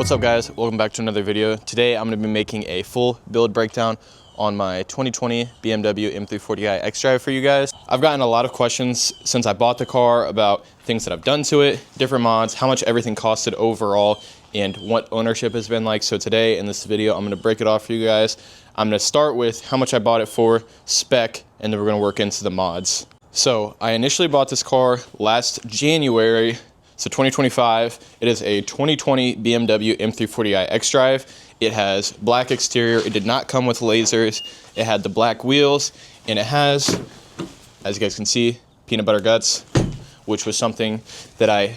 What's up guys, welcome back to another video. Today I'm going to be making a full build breakdown on my 2020 BMW M340i xDrive for you guys. I've gotten a lot of questions since I bought the car about things that I've done to it, different mods, how much everything costed overall, and what ownership has been like. So today in this video I'm going to break it off for you guys. I'm going to start with how much I bought it for, spec, and then we're going to work into the mods. So I initially bought this car last January. So 2025, it is a 2020 BMW M340i xDrive. It has black exterior. It did not come with lasers. It had the black wheels, and it has, as you guys can see, peanut butter guts, which was something that I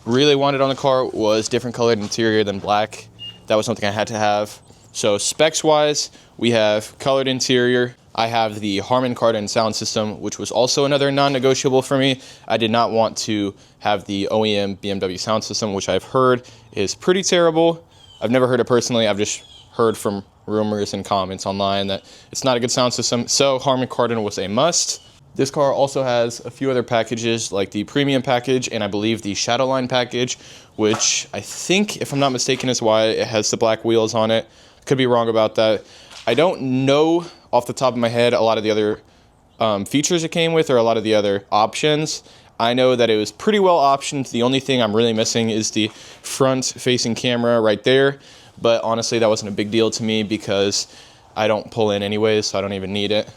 really wanted on the car, was different colored interior than black. That was something I had to have. So specs wise, we have colored interior. I have the Harman Kardon sound system, which was also another non-negotiable for me. I did not want to have the OEM BMW sound system, which I've heard is pretty terrible. I've never heard it personally. I've just heard from rumors and comments online that it's not a good sound system. So Harman Kardon was a must. This car also has a few other packages like the premium package and I believe the Shadowline package, which I think, if I'm not mistaken, is why it has the black wheels on it. Could be wrong about that. I don't know off the top of my head a lot of the other features it came with or a lot of the other options. I know that it was pretty well optioned. The only thing I'm really missing is the front facing camera right there. But honestly, that wasn't a big deal to me because I don't pull in anyways, so I don't even need it.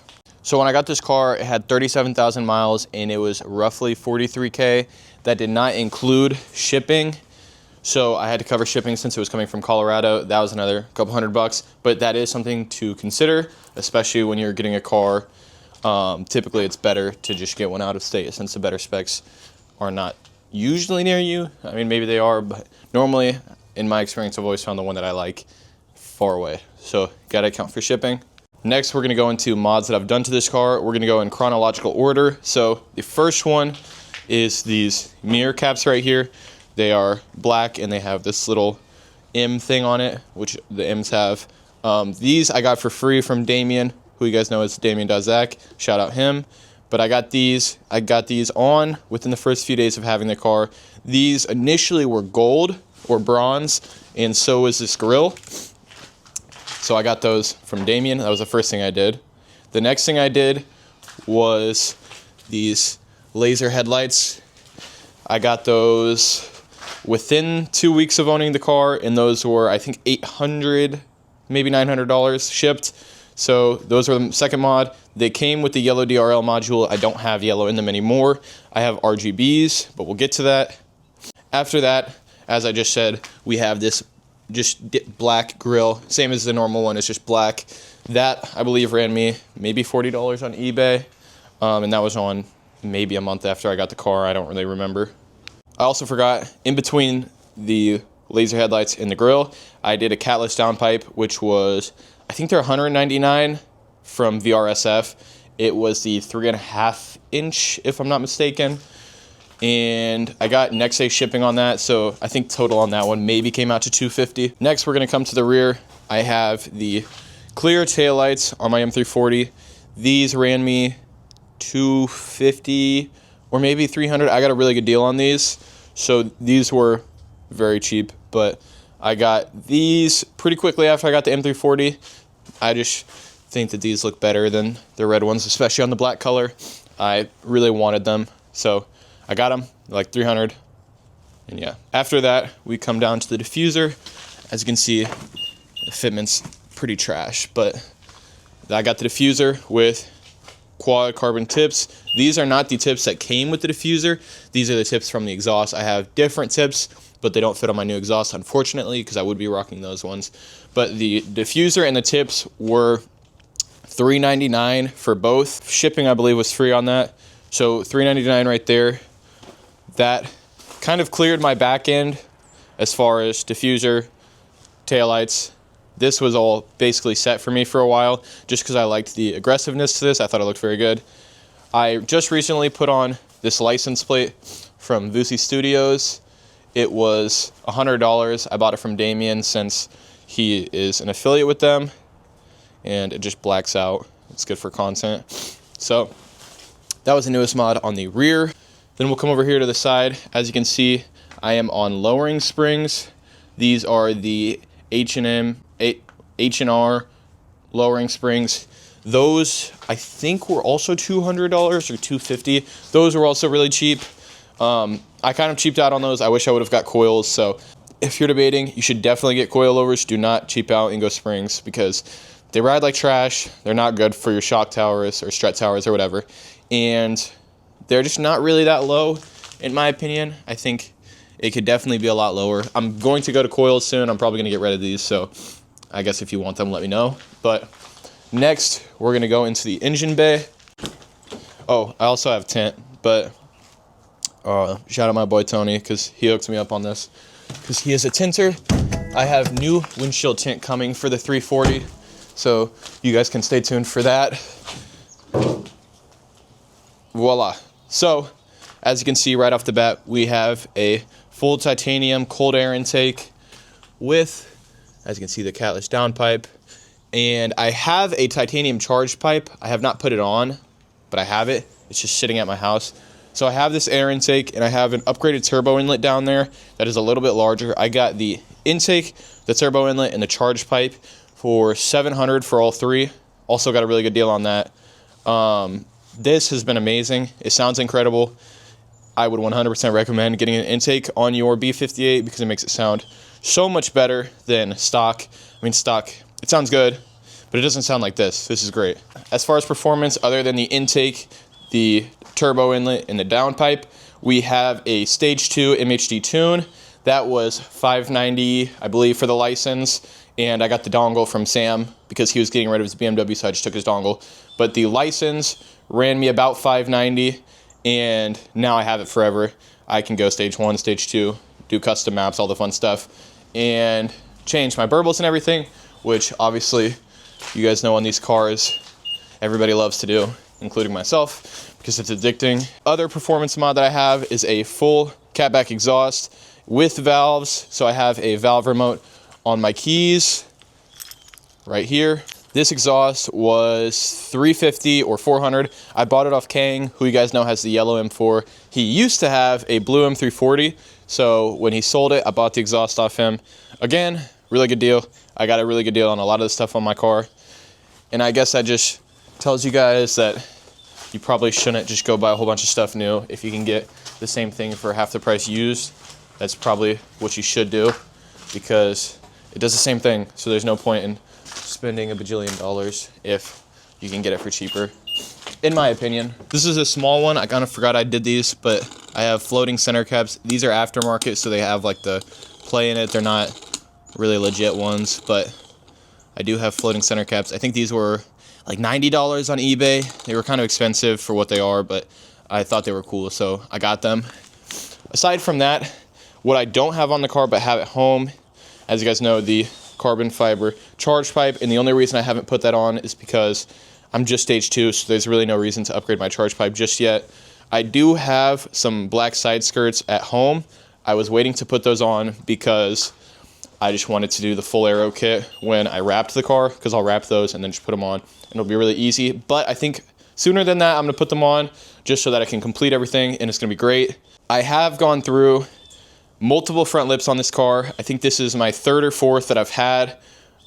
So when I got this car, it had 37,000 miles and it was roughly $43K. That did not include shipping. So I had to cover shipping since it was coming from Colorado. That was another couple $100, but that is something to consider, especially when you're getting a car. Typically it's better to just get one out of state since the better specs are not usually near you. I mean, maybe they are, but normally in my experience, I've always found the one that I like far away. So gotta account for shipping. Next, we're gonna go into mods that I've done to this car. We're gonna go in chronological order. So the first one is these mirror caps right here. They are black and they have this little M thing on it, which the M's have. These I got for free from Damien, who you guys know is Damien.Zach. Shout out him. But I got these on within the first few days of having the car. These initially were gold or bronze, and so was this grill. So I got those from Damien. That was the first thing I did. The next thing I did was these laser headlights. I got those within 2 weeks of owning the car, and those were, I think, $800, maybe $900 shipped. So those were the second mod. They came with the yellow DRL module. I don't have yellow in them anymore. I have RGBs, but we'll get to that. After that, as I just said, we have this just black grill, same as the normal one. It's just black. That, I believe, ran me maybe $40 on eBay, and that was on maybe a month after I got the car. I don't really remember. I also forgot, in between the laser headlights and the grill, I did a catless downpipe, which was, I think they're $199 from VRSF. It was the 3.5 inch, if I'm not mistaken. And I got next day shipping on that, so I think total on that one maybe came out to $250. Next, we're gonna come to the rear. I have the clear taillights on my M340. These ran me $250 or maybe $300. I got a really good deal on these. So these were very cheap, but I got these pretty quickly after I got the M340. I just think that these look better than the red ones, especially on the black color. I really wanted them, so I got them, like $300, and yeah. After that, we come down to the diffuser. As you can see, the fitment's pretty trash, but I got the diffuser with quad carbon tips. These are not the tips that came with the diffuser. These are the tips from the exhaust. I have different tips, but they don't fit on my new exhaust, unfortunately, because I would be rocking those ones. But the diffuser and the tips were $399 for both. Shipping, I believe, was free on that. So $399 right there. That kind of cleared my back end as far as diffuser, taillights. This was all basically set for me for a while, just because I liked the aggressiveness to this. I thought it looked very good. I just recently put on this license plate from Vusi Studios. It was $100. I bought it from Damien since he is an affiliate with them, and it just blacks out. It's good for content. So that was the newest mod on the rear. Then we'll come over here to the side. As you can see, I am on lowering springs. These are the H&R lowering springs. Those I think were also $200 or $250. Those were also really cheap. I kind of cheaped out on those. I wish I would have got coils. So if you're debating, you should definitely get coilovers. Do not cheap out and go springs because they ride like trash. They're not good for your shock towers or strut towers or whatever. And they're just not really that low, in my opinion. I think it could definitely be a lot lower. I'm going to go to coils soon. I'm probably going to get rid of these. So I guess if you want them, let me know. But next, we're going to go into the engine bay. Oh, I also have tint, but shout out my boy Tony because he hooked me up on this because he is a tinter. I have new windshield tint coming for the 340, so you guys can stay tuned for that. Voila. So, as you can see right off the bat, we have a full titanium cold air intake with, as you can see, the catless downpipe. And I have a titanium charged pipe. I have not put it on, but I have it. It's just sitting at my house. So I have this air intake, and I have an upgraded turbo inlet down there that is a little bit larger. I got the intake, the turbo inlet, and the charged pipe for $700 for all three. Also got a really good deal on that. This has been amazing. It sounds incredible. I would 100% recommend getting an intake on your B58 because it makes it sound so much better than stock. I mean, stock, it sounds good, but it doesn't sound like this. This is great. As far as performance, other than the intake, the turbo inlet, and the downpipe, we have a stage 2 MHD tune. That was $590, I believe, for the license. And I got the dongle from Sam because he was getting rid of his BMW, so I just took his dongle. But the license ran me about $590, and now I have it forever. I can go stage 1, stage 2, do custom maps, all the fun stuff, and change my burbles and everything, which obviously you guys know on these cars, everybody loves to do, including myself, because it's addicting. Other performance mod that I have is a full catback exhaust with valves. So I have a valve remote on my keys right here. This exhaust was $350 or $400. I bought it off Kang, who you guys know has the yellow M4. He used to have a blue M340, so when he sold it, I bought the exhaust off him. Again, really good deal. I got a really good deal on a lot of the stuff on my car. And I guess that just tells you guys that you probably shouldn't just go buy a whole bunch of stuff new. If you can get the same thing for half the price used, that's probably what you should do because it does the same thing. So there's no point in spending $1 bajillion if you can get it for cheaper, in my opinion. This is a small one. I kind of forgot I did these, but I have floating center caps. These are aftermarket, so they have like the play in it. They're not really legit ones, but I do have floating center caps. I think these were like $90 on eBay. They were kind of expensive for what they are, but I thought they were cool, so I got them. Aside from that, what I don't have on the car but have at home, as you guys know, the carbon fiber charge pipe, and the only reason I haven't put that on is because I'm just stage 2, so there's really no reason to upgrade my charge pipe just yet. I do have some black side skirts at home. I was waiting to put those on because I just wanted to do the full aero kit when I wrapped the car, because I'll wrap those and then just put them on, and it'll be really easy. But I think sooner than that, I'm going to put them on just so that I can complete everything, and it's going to be great. I have gone through multiple front lips on this car. I think this is my 3rd or 4th that I've had.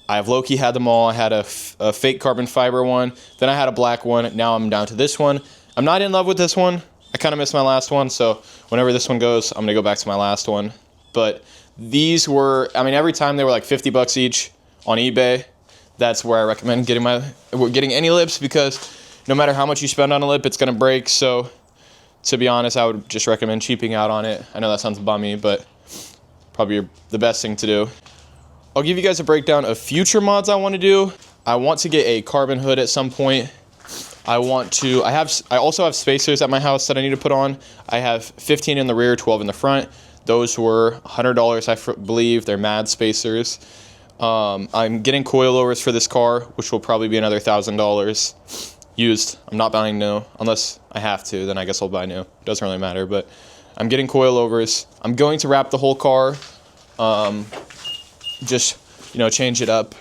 I've low-key had them all. I had a fake carbon fiber one, then I had a black one. Now I'm down to this one. I'm not in love with this one. I kind of missed my last one, so whenever this one goes, I'm going to go back to my last one. But these were, I mean, every time they were like $50 each on eBay. That's where I recommend getting any lips, because no matter how much you spend on a lip, it's going to break. So to be honest, I would just recommend cheaping out on it. I know that sounds bummy, but probably the best thing to do. I'll give you guys a breakdown of future mods I want to do. I want to get a carbon hood at some point. I also have spacers at my house that I need to put on. I have 15 in the rear, 12 in the front. Those were $100, I believe. They're mad spacers. I'm getting coilovers for this car, which will probably be another $1,000 used. I'm not buying new, unless I have to, then I guess I'll buy new. It doesn't really matter, but I'm getting coilovers. I'm going to wrap the whole car, just, change it up.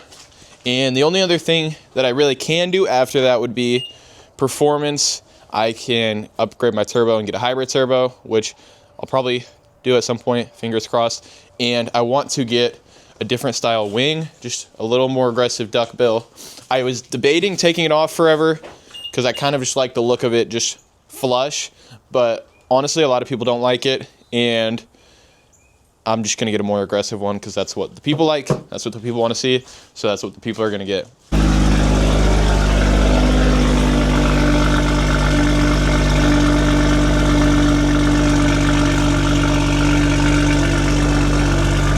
And the only other thing that I really can do after that would be performance. I can upgrade my turbo and get a hybrid turbo, which I'll probably do at some point, fingers crossed. And I want to get a different style wing, just a little more aggressive duck bill. I was debating taking it off forever because I kind of just like the look of it just flush, but honestly, a lot of people don't like it, and I'm just gonna get a more aggressive one because that's what the people like, that's what the people want to see, so that's what the people are gonna get.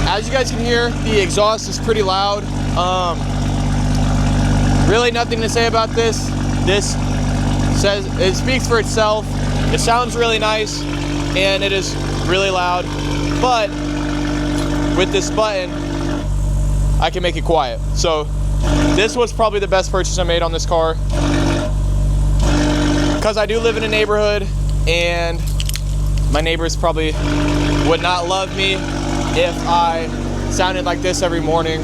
As you guys can hear, the exhaust is pretty loud. Really nothing to say about this. This says, it speaks for itself. It sounds really nice and it is really loud, but with this button, I can make it quiet. So this was probably the best purchase I made on this car, because I do live in a neighborhood and my neighbors probably would not love me if I sounded like this every morning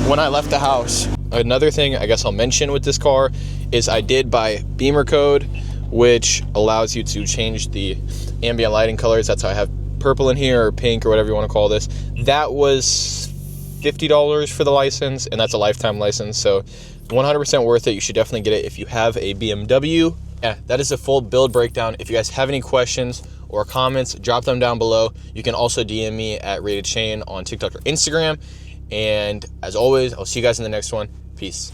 when I left the house. Another thing I guess I'll mention with this car is I did buy Beamer code, which allows you to change the ambient lighting colors. That's how I have purple in here, or pink, or whatever you want to call this. That was $50 for the license, and that's a lifetime license, so 100% worth it. You should definitely get it if you have a BMW. Yeah, that is a full build breakdown. If you guys have any questions or comments, drop them down below. You can also DM me at Rated Shane on TikTok or Instagram. And as always, I'll see you guys in the next one. Peace.